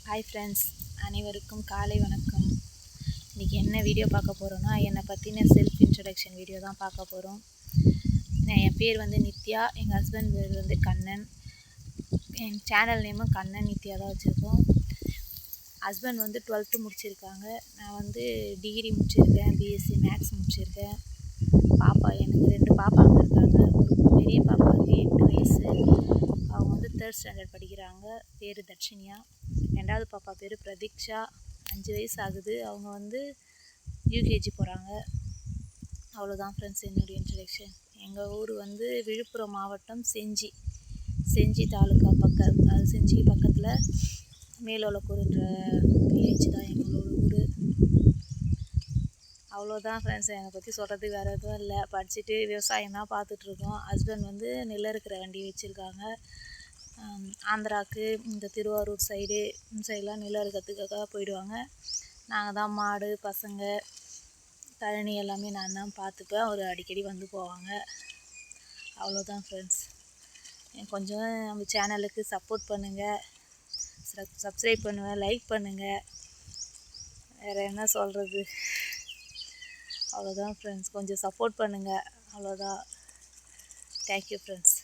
Hi friends, அனைவருக்கும் காலை வணக்கம். இன்றைக்கி என்ன வீடியோ பார்க்க போகிறோன்னா, என்னை பற்றின செல்ஃப் இன்ட்ரடக்ஷன் வீடியோ தான் பார்க்க போகிறோம். என் பேர் வந்து நித்யா, எங்கள் ஹஸ்பண்ட் பேர் வந்து கண்ணன். என் சேனல் நேமும் கண்ணன் நித்யா தான் வச்சுருக்கோம். ஹஸ்பண்ட் வந்து 12th முடிச்சிருக்காங்க. நான் வந்து டிகிரி முடிச்சிருக்கேன், பிஎஸ்சி மேக்ஸ் முடிச்சிருக்கேன். எனக்கு 2 பாப்பாங்க இருக்காங்க. ஒரு பெரிய பாப்பாவுக்கு 8 வயசு. அவங்க வந்து 3rd ஸ்டாண்டர்ட் படிக்கிறாங்க. பேர் தட்சிணியா. 2வது பாப்பா பேர் பிரதீக்ஷா, 5 வயசு ஆகுது. அவங்க வந்து யூகேஜி போகிறாங்க. அவ்வளோதான் ஃப்ரெண்ட்ஸ் என்னுடைய இன்ட்ரடக்ஷன். எங்கள் ஊர் வந்து விழுப்புரம் மாவட்டம் செஞ்சி தாலுக்கா அது செஞ்சிக்கு பக்கத்தில் மேலோலக்கூறுன்ற வில்லேஜ் தான் எங்களோட ஊர். அவ்வளோதான் ஃப்ரெண்ட்ஸ், என்னை பற்றி சொல்கிறதுக்கு வேறு எதுவும் இல்லை. படிச்சுட்டு விவசாயம் தான் பார்த்துட்ருக்கோம். ஹஸ்பண்ட் வந்து நெல் இருக்கிற வண்டி வச்சுருக்காங்க. ஆந்திராவுக்கு இந்த திருவாரூர் சைடெலாம் நெல் அறுக்கிறதுக்காக போயிடுவாங்க. நாங்கள் தான் மாடு பசங்க கழனி எல்லாமே நான் தான் பார்த்துப்பேன். அவர் அடிக்கடி வந்து போவாங்க. அவ்வளோதான் ஃப்ரெண்ட்ஸ். கொஞ்சம் நம்ம சேனலுக்கு சப்போர்ட் பண்ணுங்கள், சப்ஸ்கிரைப் பண்ணுவேன், லைக் பண்ணுங்கள். வேறு என்ன சொல்கிறது? அவ்வளோதான் ஃப்ரெண்ட்ஸ், கொஞ்சம் சப்போர்ட் பண்ணுங்கள். அவ்வளோதான். Thank you friends.